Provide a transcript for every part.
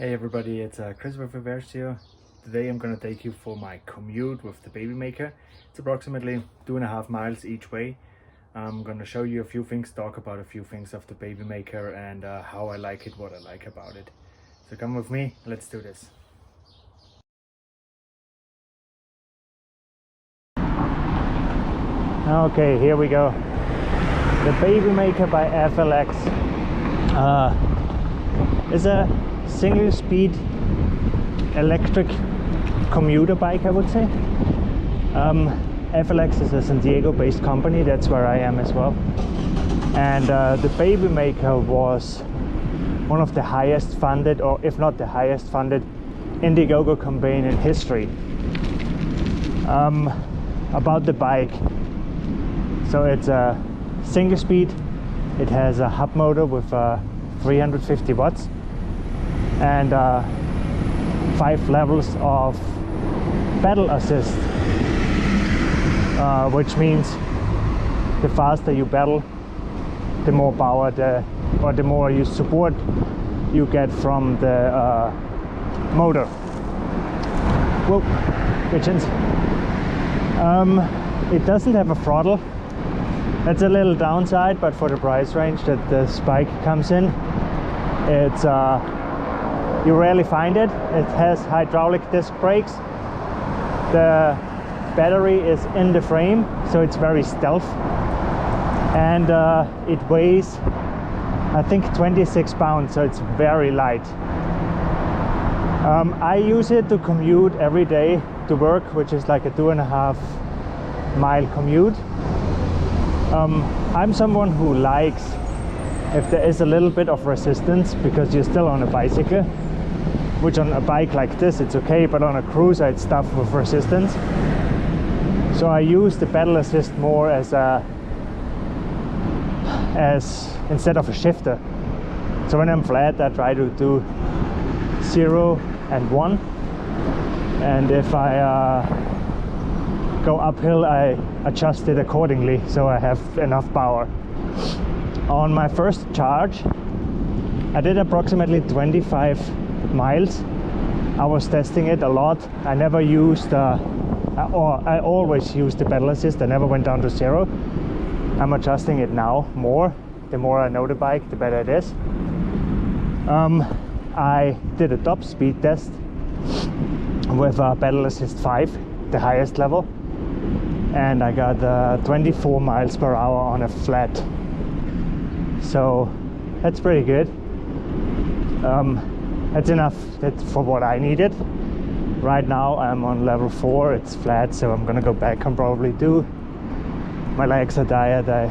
Hey everybody, it's Chris with FLX here. Today I'm gonna take you for my commute with the Babymaker. It's approximately 2.5 miles each way. I'm gonna show you a few things, talk about a few things of the Babymaker and how I like it, what I like about it. So come with me, let's do this. Okay, here we go. The Babymaker by FLX is a single speed electric commuter bike, I would say. FLX is a San Diego based company, that's where I am as well. And the Babymaker was one of the highest funded, or if not the highest funded, Indiegogo campaign in history. About the bike, so it's a single speed, it has a hub motor with 350 watts and 5 levels of pedal assist, which means the faster you pedal, the more power or the more you support you get from the motor. Whoa, pigeons. It doesn't have a throttle. That's a little downside, but for the price range that this bike comes in, it's you rarely find it. It has hydraulic disc brakes. The battery is in the frame, so it's very stealth, and it weighs, I think, 26 pounds, so it's very light. I use it to commute every day to work, which is like a 2.5 mile commute. I'm someone who likes if there is a little bit of resistance, because you're still on a bicycle, which on a bike like this it's okay, but on a cruiser it's tough with resistance. So I use the pedal assist more as instead of a shifter. So when I'm flat, I try to do 0 and 1, and if I go uphill, I adjust it accordingly so I have enough power. On my first charge, I did approximately 25 miles. I was testing it a lot. I never used, or I always used the pedal assist. I never went down to 0. I'm adjusting it now more. The more I know the bike, the better it is. I did a top speed test with pedal assist 5, the highest level, and I got 24 miles per hour on a flat. So that's pretty good. That's enough for what I needed. Right now I'm on level 4, it's flat, so I'm gonna go back and probably do. My legs are tired, I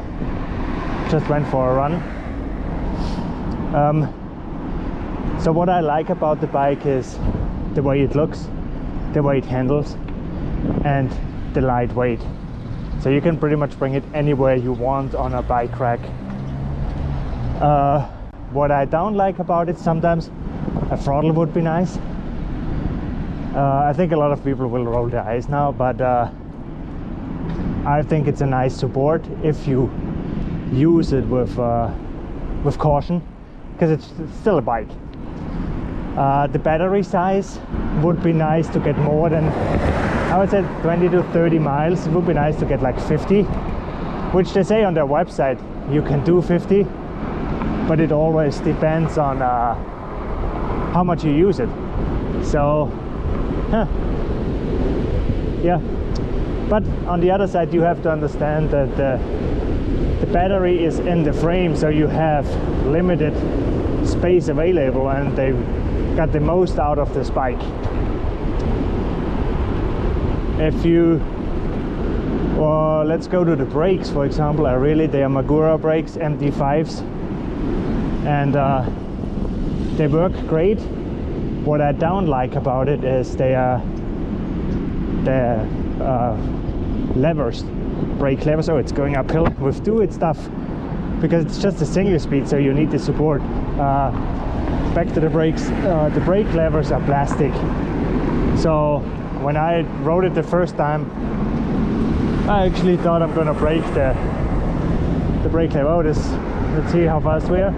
just went for a run. So what I like about the bike is the way it looks, the way it handles, and the lightweight. So you can pretty much bring it anywhere you want on a bike rack. What I don't like about it, sometimes a throttle would be nice. I think a lot of people will roll their eyes now, but I think it's a nice support if you use it with caution, because it's still a bike. The battery size would be nice to get more than, I would say, 20 to 30 miles. It would be nice to get like 50, which they say on their website you can do 50, but it always depends on how much you use it. So yeah, but on the other side you have to understand that the battery is in the frame, so you have limited space available, and they got the most out of this bike. If you, well, let's go to the brakes, for example. They are Magura brakes, MD5s, and they work great. What I don't like about it is they are levers, brake levers. So it's going uphill with 2, it's tough because it's just a single speed, so you need the support. Back to the brakes, the brake levers are plastic, so when I rode it the first time, I actually thought I'm gonna break the brake lever. Oh, let's see how fast we are.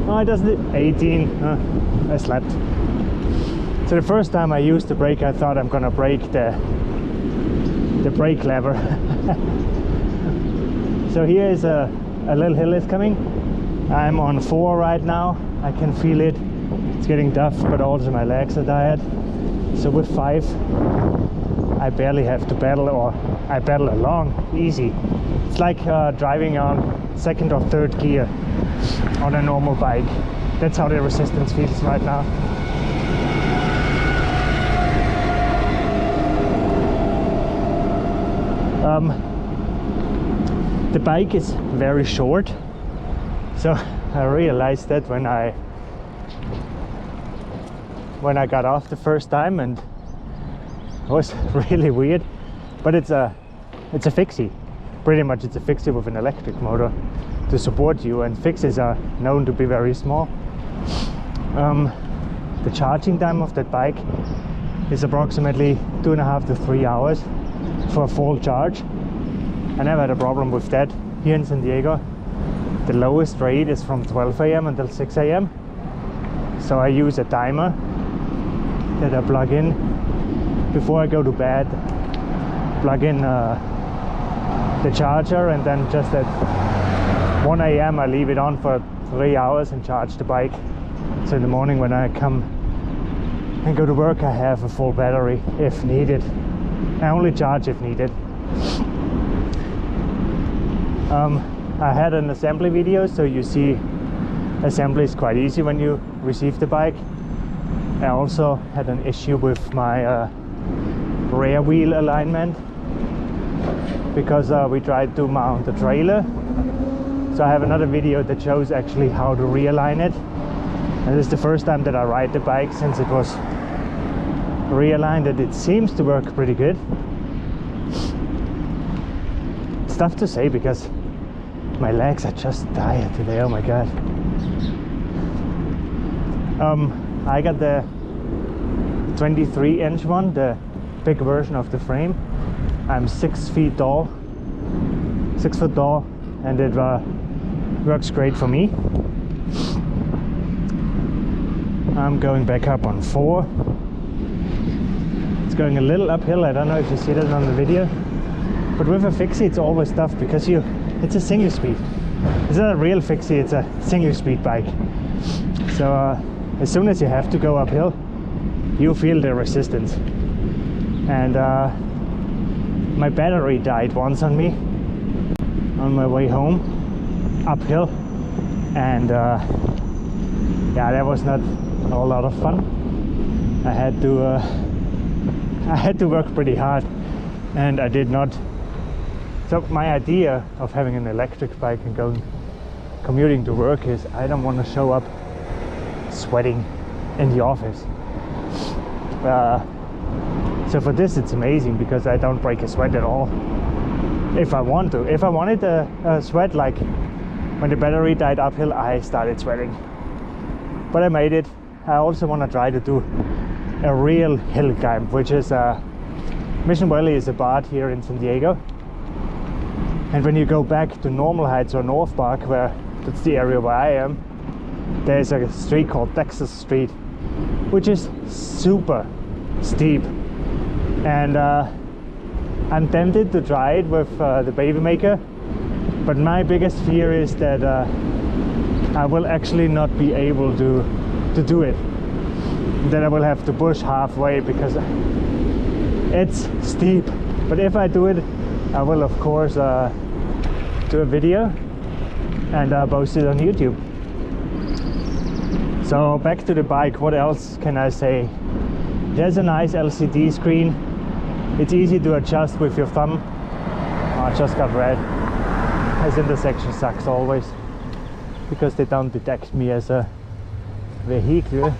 Oh, it doesn't. 18. I slept. So the first time I used the brake, I thought I'm gonna break the brake lever. So here is a little hill is coming. I'm on 4 right now. I can feel it. It's getting tough, but also my legs are tired. So with 5, I barely have to pedal, or I pedal along easy. It's like driving on 2nd or 3rd gear on a normal bike. That's how the resistance feels right now. The bike is very short, so I realized that when I got off the first time, and it was really weird. But it's a fixie. Pretty much it's a fixie with an electric motor to support you, and fixies are known to be very small. The charging time of that bike is approximately 2.5 to 3 hours for a full charge. I never had a problem with that here in San Diego. The lowest rate is from 12 AM until 6 AM. So I use a timer that I plug in before I go to bed. Plug in the charger, and then just at 1 AM I leave it on for 3 hours and charge the bike. So in the morning when I come and go to work, I have a full battery if needed. I only charge if needed. I had an assembly video, so you see assembly is quite easy when you receive the bike. I also had an issue with my rear wheel alignment because we tried to mount the trailer. So I have another video that shows actually how to realign it. And this is the first time that I ride the bike since it was realigned, and it seems to work pretty good. It's tough to say because my legs are just tired today. Oh my god. I got the 23-inch one, the big version of the frame. I'm 6 feet tall, 6 foot tall, and it works great for me. I'm going back up on 4. It's going a little uphill. I don't know if you see that on the video, but with a fixie it's always tough because it's a single speed. It's not a real fixie, it's a single speed bike. So as soon as you have to go uphill, you feel the resistance. And my battery died once on me on my way home uphill, and yeah, that was not a lot of fun. I had to work pretty hard, and I did not. So my idea of having an electric bike and commuting to work is I don't want to show up sweating in the office. So for this it's amazing because I don't break a sweat at all. If I want to. If I wanted a sweat, like when the battery died uphill, I started sweating. But I made it. I also want to try to do a real hill climb, which is Mission Valley is a part here in San Diego. And when you go back to Normal Heights or North Park, where that's the area where I am, there's a street called Texas Street, which is super steep. And I'm tempted to try it with the Babymaker, but my biggest fear is that I will actually not be able to do it. Then I will have to push halfway because it's steep. But if I do it, I will of course do a video and post it on YouTube. So back to the bike, what else can I say? There's a nice LCD screen. It's easy to adjust with your thumb. Oh, I just got red. This intersection sucks always because they don't detect me as a vehicle.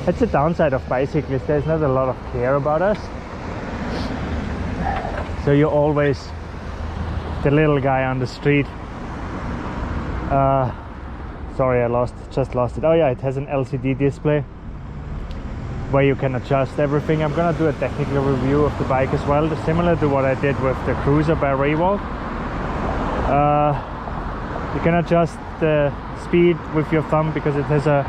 That's the downside of bicyclists. There's not a lot of care about us. So you're always the little guy on the street. Sorry, I just lost it. Oh yeah, it has an LCD display where you can adjust everything. I'm gonna do a technical review of the bike as well, similar to what I did with the Cruiser by Revolt. You can adjust the speed with your thumb because it has a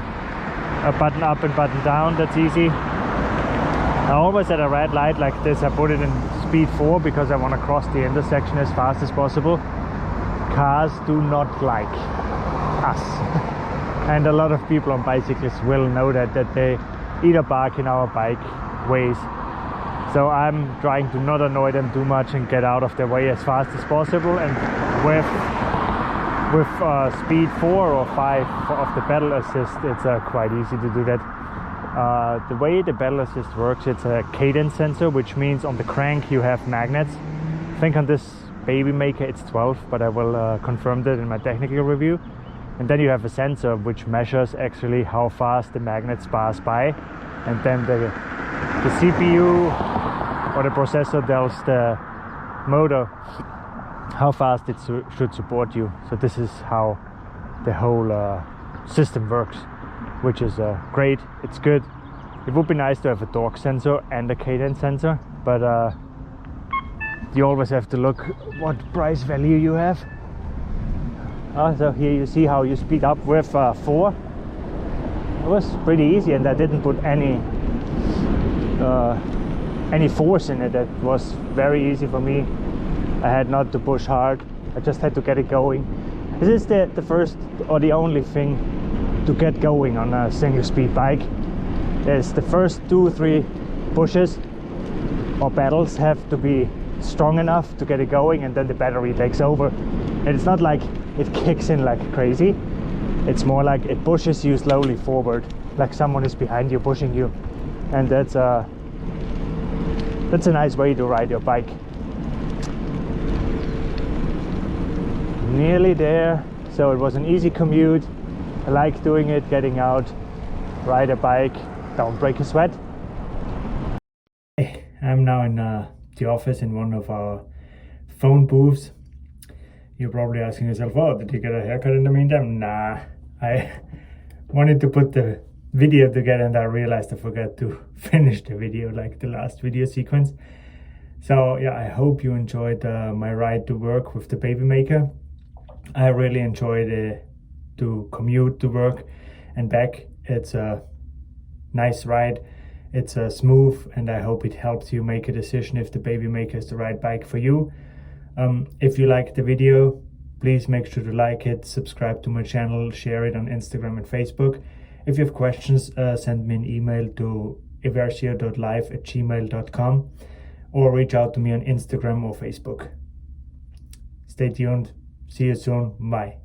a button up and button down, that's easy. I always at a red light like this, I put it in speed 4 because I want to cross the intersection as fast as possible. Cars do not like us. And a lot of people on bicycles will know that they either bark in our bike ways. So I'm trying to not annoy them too much and get out of their way as fast as possible. And with speed 4 or 5 of the pedal assist, it's quite easy to do that. The way the pedal assist works, it's a cadence sensor, which means on the crank you have magnets. I think on this Babymaker it's 12, but I will confirm that in my technical review. And then you have a sensor which measures actually how fast the magnets pass by, and then the CPU or the processor tells the motor how fast it should support you. So this is how the whole system works, which is great. It's good. It would be nice to have a torque sensor and a cadence sensor, but you always have to look what price value you have. So here you see how you speed up with 4. It was pretty easy, and I didn't put any force in it. It was very easy for me. I had not to push hard. I just had to get it going. This is the first or the only thing to get going on a single speed bike. Is the first 2-3 pushes or pedals have to be strong enough to get it going, and then the battery takes over. And it's not like it kicks in like crazy. It's more like it pushes you slowly forward, like someone is behind you pushing you. And that's a nice way to ride your bike. Nearly there. So it was an easy commute. I like doing it, getting out, ride a bike, don't break a sweat. Hey, I'm now in the office in one of our phone booths. You're probably asking yourself, oh, did you get a haircut in the meantime? Nah, I wanted to put the video together and I realized I forgot to finish the video, like the last video sequence. So yeah, I hope you enjoyed my ride to work with the Babymaker. I really enjoyed to commute to work and back. It's a nice ride. It's smooth, and I hope it helps you make a decision if the Babymaker is the right bike for you. If you liked the video, please make sure to like it, subscribe to my channel, share it on Instagram and Facebook. If you have questions, send me an email to eversio.live@gmail.com or reach out to me on Instagram or Facebook. Stay tuned. See you soon. Bye.